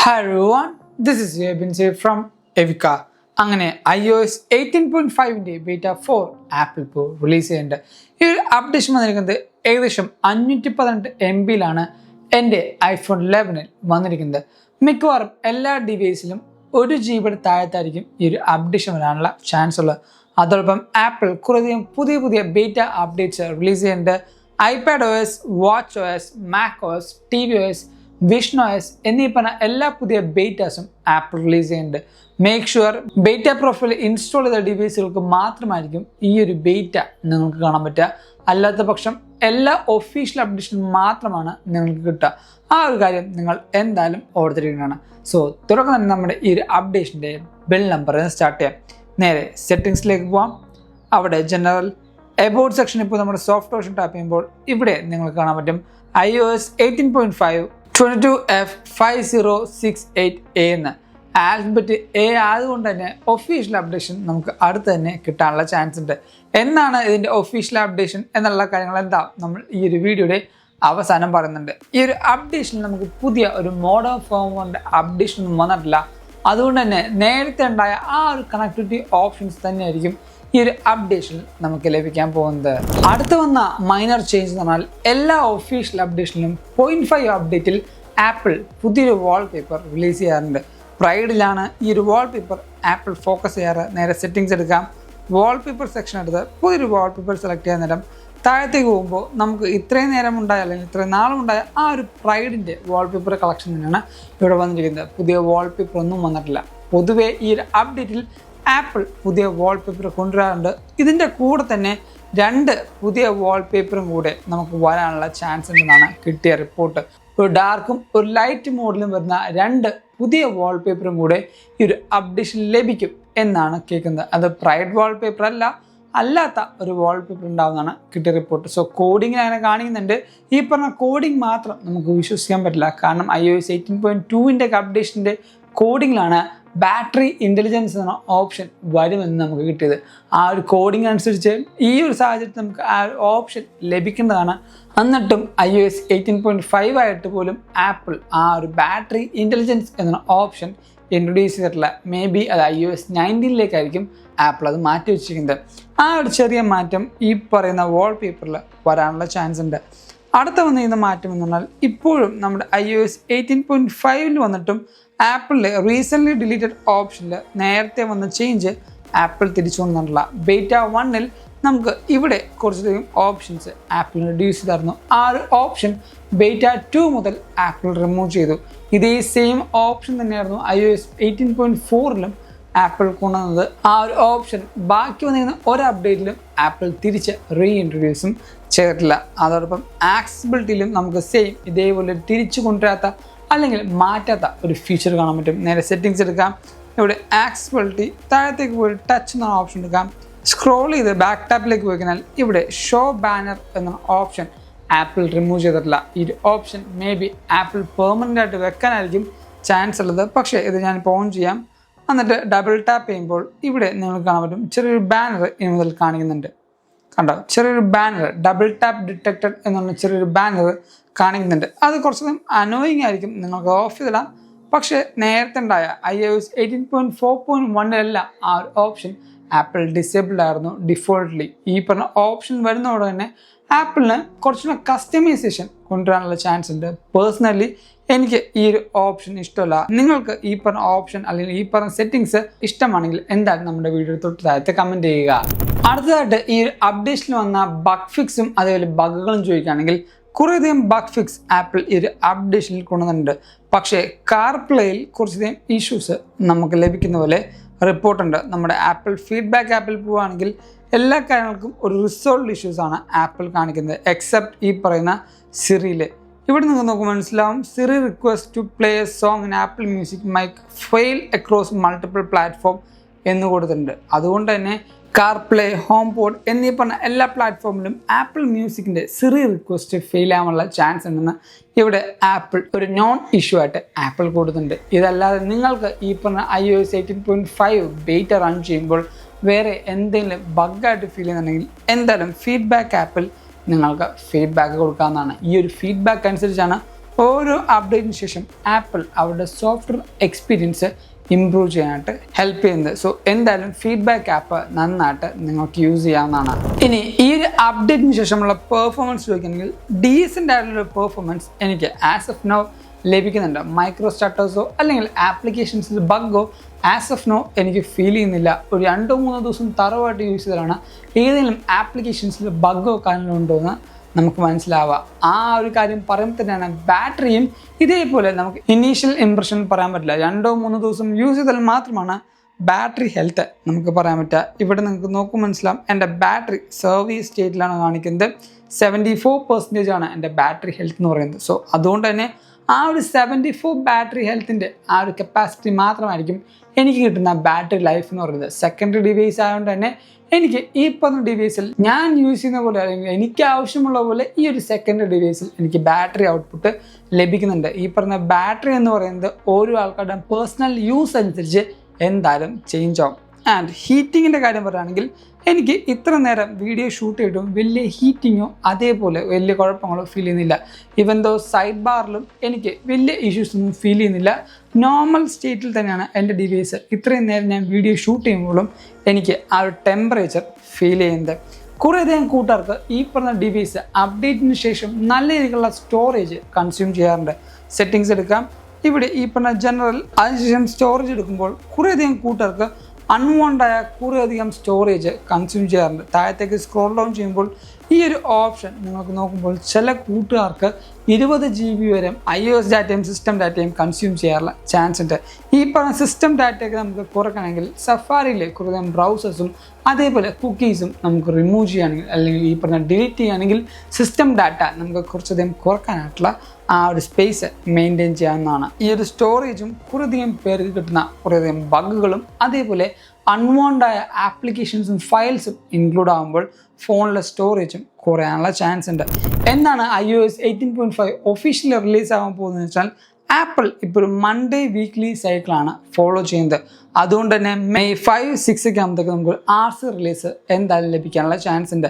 Hi everyone, this is Yabin from Evika. അങ്ങനെ iOS 18.5 beta 4 apple ഇപ്പോൾ release ചെയ്യുന്നുണ്ട്. ഈ ഒരു അപ്ഡേഷൻ വന്നിരിക്കുന്നത് ഏകദേശം 518 MB എൻ്റെ ഐഫോൺ 11 വന്നിരിക്കുന്നത്. മിക്കവാറും എല്ലാ ഡിവൈസിലും 1 GB താഴത്തായിരിക്കും ഈ ഒരു അപ്ഡേഷൻ വരാനുള്ള ചാൻസ് ഉള്ളത്. അതോടൊപ്പം ആപ്പിൾ കുറേയധികം പുതിയ ബീറ്റ അപ്ഡേറ്റ്സ് റിലീസ് ചെയ്യുന്നുണ്ട്. iPadOS, WatchOS, macOS, tvOS, visionOS എന്നീ പറഞ്ഞ എല്ലാ പുതിയ ബീറ്റാസും ആപ്പിൾ റിലീസ് ചെയ്യുന്നുണ്ട്. Make sure beta profile install ചെയ്ത ഡിവൈസുകൾക്ക് മാത്രമായിരിക്കും ഈ ഒരു ബീറ്റ നിങ്ങൾക്ക് കാണാൻ പറ്റുക. അല്ലാത്ത പക്ഷം എല്ലാ ഒഫീഷ്യൽ അപ്ഡേഷനും മാത്രമാണ് നിങ്ങൾക്ക് കിട്ടുക. ആ ഒരു കാര്യം നിങ്ങൾ എന്തായാലും ഓർത്തിരിക്കുന്നതാണ്. സോ തുടക്കം തന്നെ നമ്മുടെ ഈ ഒരു അപ്ഡേഷൻ്റെ ബിൽ നമ്പർ സ്റ്റാർട്ട് ചെയ്യാം. നേരെ സെറ്റിംഗ്സിലേക്ക് പോവാം. അവിടെ ജനറൽ എബൌട്ട് സെക്ഷൻ ഇപ്പോൾ നമ്മുടെ സോഫ്റ്റ് ഓപ്ഷൻ ടാപ്പ് ചെയ്യുമ്പോൾ ഇവിടെ നിങ്ങൾക്ക് കാണാൻ പറ്റും iOS 18.5 22F5068A എന്ന്. ആൽഫബറ്റ് A ആയതുകൊണ്ട് തന്നെ ഒഫീഷ്യൽ അപ്ഡേഷൻ നമുക്ക് അടുത്ത് തന്നെ കിട്ടാനുള്ള ചാൻസ് ഉണ്ട്. എന്നാണ് ഇതിൻ്റെ ഒഫീഷ്യൽ അപ്ഡേഷൻ എന്നുള്ള കാര്യങ്ങൾ എന്താ നമ്മൾ ഈ ഒരു വീഡിയോയുടെ അവസാനം പറയുന്നുണ്ട്. ഈ ഒരു അപ്ഡേഷനിൽ നമുക്ക് പുതിയ ഒരു മോഡേൺ ഫോമിൻ്റെ അപ്ഡേഷൻ ഒന്നും വന്നിട്ടില്ല. അതുകൊണ്ട് തന്നെ നേരത്തെ ഉണ്ടായ ആ ഒരു കണക്ടിവിറ്റി ഓപ്ഷൻസ് തന്നെയായിരിക്കും ഈ ഒരു അപ്ഡേഷനിൽ നമുക്ക് ലഭിക്കാൻ പോകുന്നത്. അടുത്ത് വന്ന മൈനർ ചേഞ്ച് എന്ന് പറഞ്ഞാൽ എല്ലാ ഒഫീഷ്യൽ അപ്ഡേഷനിലും 0.5 അപ്ഡേറ്റിൽ ആപ്പിൾ പുതിയൊരു വാൾപേപ്പർ റിലീസ് ചെയ്യാറുണ്ട്. പ്രൈഡിലാണ് ഈ ഒരു വാൾപേപ്പർ ആപ്പിൾ ഫോക്കസ് ചെയ്യാറ്. നേരെ സെറ്റിംഗ്സ് എടുക്കാം, വാൾപേപ്പർ സെക്ഷൻ എടുത്ത് പുതിയൊരു വാൾപേപ്പർ സെലക്ട് ചെയ്യാൻ നേരം താഴത്തേക്ക് പോകുമ്പോൾ നമുക്ക് ഇത്രയും നേരം ഉണ്ടായ അല്ലെങ്കിൽ ഇത്രയും നാളുണ്ടായ ആ ഒരു പ്രൈഡിൻ്റെ വാൾപേപ്പർ കളക്ഷൻ തന്നെയാണ് ഇവിടെ വന്നിരിക്കുന്നത്. പുതിയ വാൾപേപ്പർ ഒന്നും വന്നിട്ടില്ല. പൊതുവേ ഈ ഒരു അപ്ഡേറ്റിൽ ആപ്പിൾ പുതിയ വാൾപേപ്പർ കൊണ്ടുവരാറുണ്ട്. ഇതിൻ്റെ കൂടെ തന്നെ 2 പുതിയ വാൾപേപ്പറും കൂടെ നമുക്ക് വരാനുള്ള ചാൻസ് ഉണ്ടെന്നാണ് കിട്ടിയ റിപ്പോർട്ട്. ഒരു ഡാർക്കും ഒരു ലൈറ്റ് മോഡിലും വരുന്ന 2 പുതിയ വാൾപേപ്പറും കൂടെ ഈ ഒരു അപ്ഡേഷൻ ലഭിക്കും എന്നാണ് കേൾക്കുന്നത്. അത് പ്രൈഡ് വാൾപേപ്പർ അല്ലാത്ത ഒരു വാൾപേപ്പർ ഉണ്ടാവുന്നതാണ് കിട്ടിയ റിപ്പോർട്ട്. സോ കോഡിങ്ങിൽ അങ്ങനെ കാണിക്കുന്നുണ്ട്. ഈ പറഞ്ഞ കോഡിങ് മാത്രം നമുക്ക് വിശ്വസിക്കാൻ പറ്റില്ല. കാരണം iOS 18.2 അപ്ഡേഷൻ്റെ കോഡിങ്ങിലാണ് ബാറ്ററി ഇൻ്റലിജൻസ് എന്ന ഓപ്ഷൻ വരുമെന്ന് നമുക്ക് കിട്ടിയത്. ആ ഒരു കോഡിംഗ് അനുസരിച്ച് ഈ ഒരു സാഹചര്യത്തിൽ നമുക്ക് ആ ഒരു ഓപ്ഷൻ ലഭിക്കുന്നതാണ്. എന്നിട്ടും iOS 18.5 ആയിട്ട് പോലും ആപ്പിൾ ആ ഒരു ബാറ്ററി ഇൻ്റലിജൻസ് എന്ന ഓപ്ഷൻ ഇൻട്രൊഡ്യൂസ് ചെയ്തിട്ടില്ല. മേ ബി അത് iOS 19 ആപ്പിൾ അത് മാറ്റി വെച്ചിരിക്കുന്നത്. ആ ഒരു ചെറിയ മാറ്റം ഈ പറയുന്ന വാൾപേപ്പറിൽ വരാനുള്ള ചാൻസ് ഉണ്ട്. അടുത്ത വന്നിരിക്കുന്ന മാറ്റം എന്ന് പറഞ്ഞാൽ ഇപ്പോഴും നമ്മുടെ iOS 18.5 വന്നിട്ടും ആപ്പിളിലെ റീസെൻ്റ്ലി ഡിലീറ്റഡ് ഓപ്ഷനിൽ നേരത്തെ വന്ന ചേഞ്ച് ആപ്പിൾ തിരിച്ചു കൊണ്ടുവന്നിട്ടില്ല. ബീറ്റ 1 നമുക്ക് ഇവിടെ കുറച്ചധികം ഓപ്ഷൻസ് ആപ്പിൾ ഇൻട്രൊഡ്യൂസ് ചെയ്തായിരുന്നു. ആ ഒരു ഓപ്ഷൻ ബീറ്റ 2 മുതൽ ആപ്പിൾ റിമൂവ് ചെയ്തു. ഇതേ സെയിം ഓപ്ഷൻ തന്നെയായിരുന്നു iOS 18.4 ആപ്പിൾ കൊണ്ടുവന്നത്. ആ ഒരു ഓപ്ഷൻ ബാക്കി വന്നിരുന്ന ഒരു അപ്ഡേറ്റിലും ആപ്പിൾ തിരിച്ച് റീഇൻട്രൊഡ്യൂസും ചെയ്തിട്ടില്ല. അതോടൊപ്പം ആക്സസിബിലിറ്റിയിലും നമുക്ക് സെയിം ഇതേപോലെ തിരിച്ചു കൊണ്ടുവരാത്ത അല്ലെങ്കിൽ മാറ്റാത്ത ഒരു ഫീച്ചർ കാണാൻ പറ്റും. നേരെ സെറ്റിംഗ്സ് എടുക്കാം. ഇവിടെ ആക്സസിബിലിറ്റി താഴത്തേക്ക് പോയി ടച്ച് എന്ന ഓപ്ഷൻ എടുക്കാം. സ്ക്രോൾ ചെയ്ത് ബാക്ക് ടാപ്പിലേക്ക് പോയി കഴിഞ്ഞാൽ ഇവിടെ ഷോ ബാനർ എന്ന ഓപ്ഷൻ ആപ്പിൾ റിമൂവ് ചെയ്തിട്ടില്ല. ഈ ഒരു option may be apple permanent ആയിട്ട് വെക്കാനായിരിക്കും ചാൻസ് ഉള്ളത്. പക്ഷേ ഇത് ഞാനിപ്പോൾ ഓൺ ചെയ്യാം. എന്നിട്ട് ഡബിൾ ടാപ്പ് ചെയ്യുമ്പോൾ ഇവിടെ നിങ്ങൾക്ക് കാണാൻ പറ്റും ചെറിയൊരു ബാനർ ഇനി മുതൽ കാണിക്കുന്നുണ്ട്. കണ്ടോ, ചെറിയൊരു ബാനർ ഡബിൾ ടാപ്പ് ഡിറ്റക്റ്റഡ് എന്നുള്ള ചെറിയൊരു ബാനർ കാണിക്കുന്നുണ്ട്. അത് കുറച്ചധികം അനോയിങ് ആയിരിക്കും, നിങ്ങൾക്ക് ഓഫ് ചെയ്തിടാം. പക്ഷേ നേരത്തെ ഉണ്ടായ iOS 18.4.1 ആ ഒരു ഓപ്ഷൻ ആപ്പിൾ ഡിസേബിൾഡ് ആയിരുന്നു ഡിഫോൾട്ട്ലി. ഈ പറഞ്ഞ ഓപ്ഷൻ വരുന്നതോടെ തന്നെ ആപ്പിളിന് കുറച്ചുകൂടെ കസ്റ്റമൈസേഷൻ കൊണ്ടുവരാനുള്ള ചാൻസ് ഉണ്ട്. പേഴ്സണലി എനിക്ക് ഈ ഒരു ഓപ്ഷൻ ഇഷ്ടമല്ല. നിങ്ങൾക്ക് ഈ പറഞ്ഞ ഓപ്ഷൻ അല്ലെങ്കിൽ ഈ പറഞ്ഞ സെറ്റിങ്സ് ഇഷ്ടമാണെങ്കിൽ എന്തായാലും നമ്മുടെ വീഡിയോ തൊട്ട് താഴത്തെ കമൻറ്റ് ചെയ്യുക. അടുത്തതായിട്ട് ഈ ഒരു അപ്ഡേഷനിൽ വന്ന ബഗ് ഫിക്സും അതേപോലെ ബഗുകളും ചോദിക്കുകയാണെങ്കിൽ കുറേയധികം ബഗ് ഫിക്സ് ആപ്പിൾ ഈ ഒരു അപ്ഡേഷനിൽ കൊണ്ടുവന്നിട്ടുണ്ട്. പക്ഷേ കാർപ്ലേയിൽ കുറച്ചധികം ഇഷ്യൂസ് നമുക്ക് ലഭിക്കുന്ന പോലെ റിപ്പോർട്ടുണ്ട്. നമ്മുടെ ആപ്പിൾ ഫീഡ്ബാക്ക് ആപ്പിൽ പോവുകയാണെങ്കിൽ എല്ലാ കാര്യങ്ങൾക്കും ഒരു റിസോൾവ് ഇഷ്യൂസാണ് ആപ്പിൾ കാണിക്കുന്നത്, എക്സെപ്റ്റ് ഈ പറയുന്ന സിറിയിൽ. ഇവിടെ നിങ്ങൾക്ക് നോക്കുമ്പോൾ മനസ്സിലാവും Siri request to play a song in Apple Music might fail across multiple platform എന്ന് കൊടുത്തിട്ടുണ്ട്. അതുകൊണ്ട് തന്നെ കാർപ്ലേ, ഹോം പോഡ് എന്നീ പറഞ്ഞ എല്ലാ പ്ലാറ്റ്ഫോമിലും ആപ്പിൾ മ്യൂസിക്കിൻ്റെ സിറി റിക്വസ്റ്റ് ഫെയിൽ ആവാനുള്ള ചാൻസ് ഉണ്ടെന്ന് ഇവിടെ ആപ്പിൾ ഒരു നോൺ ഇഷ്യൂ ആയിട്ട് ആപ്പിൾ കൊടുത്തിട്ടുണ്ട്. ഇതല്ലാതെ നിങ്ങൾക്ക് ഈ പറഞ്ഞ iOS 18.5 ബീറ്റ റൺ ചെയ്യുമ്പോൾ വേറെ എന്തെങ്കിലും ബഗ്ഗായിട്ട് ഫീൽ ചെയ്യുന്നുണ്ടെങ്കിൽ എന്തായാലും ഫീഡ്ബാക്ക് ആപ്പിൽ നിങ്ങൾക്ക് ഫീഡ്ബാക്ക് കൊടുക്കാവുന്നതാണ്. ഈ ഒരു ഫീഡ്ബാക്ക് അനുസരിച്ചാണ് ഓരോ അപ്ഡേറ്റിന് ശേഷം ആപ്പിൾ അവരുടെ സോഫ്റ്റ്വെയർ എക്സ്പീരിയൻസ് ഇംപ്രൂവ് ചെയ്യാനായിട്ട് ഹെൽപ്പ് ചെയ്യുന്നത്. സോ എന്തായാലും ഫീഡ്ബാക്ക് ആപ്പ് നന്നായിട്ട് നിങ്ങൾക്ക് യൂസ് ചെയ്യാവുന്നതാണ്. ഇനി ഈ ഒരു അപ്ഡേറ്റിന് ശേഷമുള്ള പെർഫോമൻസ് ചോദിക്കുകയാണെങ്കിൽ ഡീസൻ്റ് ആയിട്ടുള്ളൊരു പെർഫോമൻസ് എനിക്ക് ആസ് ഓഫ് നോ ലഭിക്കുന്നുണ്ട്. മൈക്രോ സ്റ്റാർട്ടേഴ്സോ അല്ലെങ്കിൽ ആപ്ലിക്കേഷൻസിൽ ബഗ്ഗോ ആസ് ഓഫ് നോ എനിക്ക് ഫീൽ ചെയ്യുന്നില്ല. ഒരു 2-3 ദിവസം തറവായിട്ട് യൂസ് ചെയ്തതാണ് ഏതെങ്കിലും ആപ്ലിക്കേഷൻസിൽ ബഗ്ഗോ കാര്യങ്ങളോ ഉണ്ടോ എന്ന് നമുക്ക് മനസ്സിലാവുക. ആ ഒരു കാര്യം പറയുമ്പോൾ തന്നെയാണ് ബാറ്ററിയും ഇതേപോലെ നമുക്ക് ഇനീഷ്യൽ ഇംപ്രഷൻ പറയാൻ പറ്റില്ല. 2-3 ദിവസം യൂസ് ചെയ്താൽ മാത്രമാണ് ബാറ്ററി ഹെൽത്ത് നമുക്ക് പറയാൻ പറ്റുക. ഇവിടെ നിങ്ങൾക്ക് നോക്കുമ്പോൾ മനസ്സിലാവും എൻ്റെ ബാറ്ററി സർവീസ് സ്റ്റേറ്റിലാണ് കാണിക്കുന്നത്. 74% ആണ് എൻ്റെ ബാറ്ററി ഹെൽത്ത് എന്ന് പറയുന്നത്. സോ അതുകൊണ്ട് തന്നെ ആ ഒരു 74 ബാറ്ററി ഹെൽത്തിൻ്റെ ആ ഒരു കപ്പാസിറ്റി മാത്രമായിരിക്കും എനിക്ക് കിട്ടുന്ന ബാറ്ററി ലൈഫ് എന്ന് പറയുന്നത്. സെക്കൻഡറി ഡിവൈസ് ആയതുകൊണ്ട് തന്നെ എനിക്ക് ഈ പറഞ്ഞ ഡിവൈസിൽ ഞാൻ യൂസ് ചെയ്യുന്ന പോലെ അല്ലെങ്കിൽ എനിക്ക് ആവശ്യമുള്ള പോലെ ഈ ഒരു സെക്കൻഡറി ഡിവൈസിൽ എനിക്ക് ബാറ്ററി ഔട്ട്പുട്ട് ലഭിക്കുന്നുണ്ട്. ഈ പറഞ്ഞ ബാറ്ററി എന്ന് പറയുന്നത് ഓരോ ആൾക്കാരുടെയും പേഴ്സണൽ യൂസ് അനുസരിച്ച് എന്തായാലും ചേഞ്ച് ആവും. ആൻഡ് ഹീറ്റിങ്ങിൻ്റെ കാര്യം പറയുകയാണെങ്കിൽ എനിക്ക് ഇത്ര നേരം വീഡിയോ ഷൂട്ട് ചെയ്തിട്ടും വലിയ ഹീറ്റിങ്ങോ അതേപോലെ വലിയ കുഴപ്പങ്ങളോ ഫീൽ ചെയ്യുന്നില്ല. ഈവൻ ദോ സൈഡ് ബാറിലും എനിക്ക് വലിയ ഇഷ്യൂസ് ഒന്നും ഫീൽ ചെയ്യുന്നില്ല. നോർമൽ സ്റ്റേറ്റിൽ തന്നെയാണ് എൻ്റെ ഡിവൈസ് ഇത്രയും നേരം ഞാൻ വീഡിയോ ഷൂട്ട് ചെയ്യുമ്പോഴും എനിക്ക് ആ ഒരു ടെമ്പറേച്ചർ ഫീൽ ചെയ്യുന്നത്. കുറേയധികം കൂട്ടുകാർക്ക് ഈ പറഞ്ഞ ഡിവൈസ് അപ്ഡേറ്റിന് ശേഷം നല്ല രീതിയിലുള്ള സ്റ്റോറേജ് കൺസ്യൂം ചെയ്യാറുണ്ട്. സെറ്റിങ്സ് എടുക്കാം, ഇവിടെ ഈ പറഞ്ഞ ജനറൽ, അതിനുശേഷം സ്റ്റോറേജ് എടുക്കുമ്പോൾ കുറേയധികം കൂട്ടുകാർക്ക് അൺവാണ്ടായ കുറേയധികം സ്റ്റോറേജ് കൺസ്യൂം ചെയ്യാറുണ്ട്. താഴത്തേക്ക് സ്ക്രോൾ ഡൗൺ ചെയ്യുമ്പോൾ ഈ ഒരു ഓപ്ഷൻ നിങ്ങൾക്ക് നോക്കുമ്പോൾ ചില കൂട്ടുകാർക്ക് 20 GB വരെ iOS ഡാറ്റയും സിസ്റ്റം ഡാറ്റയും കൺസ്യൂം ചെയ്യാറുള്ള ചാൻസ് ഉണ്ട്. ഈ പറഞ്ഞ സിസ്റ്റം ഡാറ്റയൊക്കെ നമുക്ക് കുറയ്ക്കണമെങ്കിൽ സഫാരിയിലെ കുറേയധികം ബ്രൗസേഴ്സും അതേപോലെ കുക്കീസും നമുക്ക് റിമൂവ് ചെയ്യുകയാണെങ്കിൽ അല്ലെങ്കിൽ ഈ പറഞ്ഞ ഡിലീറ്റ് ചെയ്യുകയാണെങ്കിൽ സിസ്റ്റം ഡാറ്റ നമുക്ക് കുറച്ചധികം കുറയ്ക്കാനായിട്ടുള്ള ആ ഒരു സ്പേസ് മെയിൻറ്റെയിൻ ചെയ്യാവുന്നതാണ്. ഈ ഒരു സ്റ്റോറേജും കുറേയധികം പേർക്ക് കിട്ടുന്ന കുറേയധികം ബഗ്ഗുകളും അതേപോലെ അൺവാണ്ടായ ആപ്ലിക്കേഷൻസും ഫയൽസും ഇൻക്ലൂഡ് ആകുമ്പോൾ ഫോണിലെ സ്റ്റോറേജും കുറയാനുള്ള ചാൻസ് ഉണ്ട്. എന്നാണ് iOS 18.5 ഒഫീഷ്യലി റിലീസ് ആകാൻ പോകുന്നതെന്ന് വെച്ചാൽ ആപ്പിൾ ഇപ്പോൾ ഒരു മൺഡേ വീക്ക്ലി സൈക്കിളാണ് ഫോളോ ചെയ്യുന്നത്. അതുകൊണ്ട് തന്നെ May 5-6 ഒക്കെ ആകുമ്പോഴത്തേക്ക് നമുക്ക് RC റിലീസ് എന്തായാലും ലഭിക്കാനുള്ള ചാൻസ് ഉണ്ട്.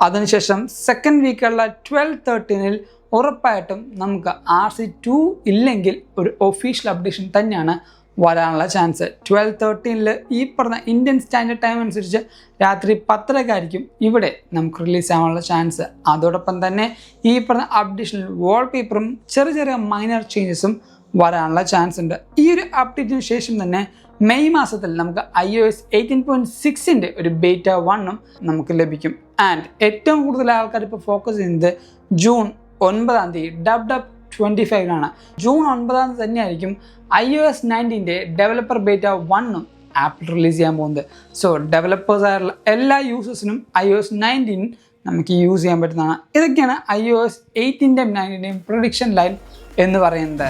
അതിനുശേഷം സെക്കൻഡ് വീക്കുള്ള 12-13 ഉറപ്പായിട്ടും നമുക്ക് RC2 ഇല്ലെങ്കിൽ ഒരു ഒഫീഷ്യൽ അപ്ഡേഷൻ തന്നെയാണ് വരാനുള്ള ചാൻസ്. 12-13 ഈ പറഞ്ഞ ഇന്ത്യൻ സ്റ്റാൻഡേർഡ് ടൈം അനുസരിച്ച് രാത്രി 10:00 ഇവിടെ നമുക്ക് റിലീസ് ആവാനുള്ള ചാൻസ്. അതോടൊപ്പം തന്നെ ഈ പറഞ്ഞ അപ്ഡേഷനിൽ വാൾപേപ്പറും ചെറിയ ചെറിയ മൈനർ ചേഞ്ചസും വരാനുള്ള ചാൻസ് ഉണ്ട്. ഈ ഒരു അപ്ഡേറ്റിന് ശേഷം തന്നെ മെയ് മാസത്തിൽ നമുക്ക് iOS 18.6 ഒരു ബീറ്റ 1 നമുക്ക് ലഭിക്കും. ആൻഡ് ഏറ്റവും കൂടുതൽ ആൾക്കാർ ഇപ്പോൾ ഫോക്കസ് ചെയ്യുന്നത് ജൂൺ 9 ഡബ് 25 ജൂൺ 9 തന്നെയായിരിക്കും iOS 19 developer beta 1 apple release ചെയ്യാൻ പോകുന്നത്. സോ ഡെവലപ്പേഴ്സ് ആയിട്ടുള്ള എല്ലാ യൂസേഴ്സിനും iOS 19 നമുക്ക് യൂസ് ചെയ്യാൻ പറ്റുന്നതാണ്. ഇതൊക്കെയാണ് iOS 18 19 പ്രൊഡിക്ഷൻ ലൈൻ എന്ന് പറയുന്നത്.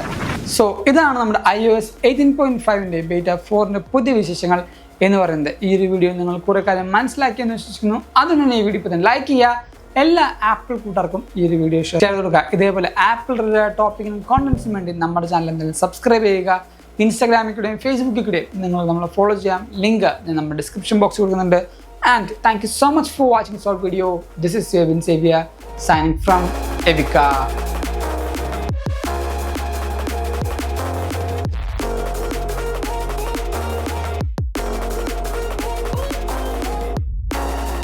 സോ ഇതാണ് നമ്മുടെ iOS 18.5 ബീറ്റ 4 പുതിയ വിശേഷങ്ങൾ എന്ന് പറയുന്നത്. ഈ ഒരു വീഡിയോ നിങ്ങൾ കുറേ കാര്യം മനസ്സിലാക്കിയെന്ന് വിശ്വസിക്കുന്നു. അതുകൊണ്ട് ഈ വീഡിയോ ഇപ്പോൾ തന്നെ ലൈക്ക് ചെയ്യുക. എല്ലാ ആപ്പിൾ കൂട്ടുകാർക്കും ഈ ഒരു വീഡിയോ ഷെയർ ചെയ്ത് കൊടുക്കുക. ഇതേപോലെ ആപ്പിൾ റിലേറ്റഡ് ടോപ്പിക്കിനും കോണ്ടന്റ്സിനും വേണ്ടി നമ്മുടെ ചാനൽ എന്തെങ്കിലും സബ്സ്ക്രൈബ് ചെയ്യുക. ഇൻസ്റ്റാഗ്രാമിൽ കൂടെയും ഫേസ്ബുക്കിൽ കൂടെയും നിങ്ങൾ നമ്മളെ ഫോളോ ചെയ്യാം. ലിങ്ക് ഞാൻ നമ്മുടെ ഡിസ്ക്രിപ്ഷൻ ബോക്സിൽ കൊടുക്കുന്നുണ്ട്. And thank you so much for watching this video. This is Vin Xavier signing from Evica.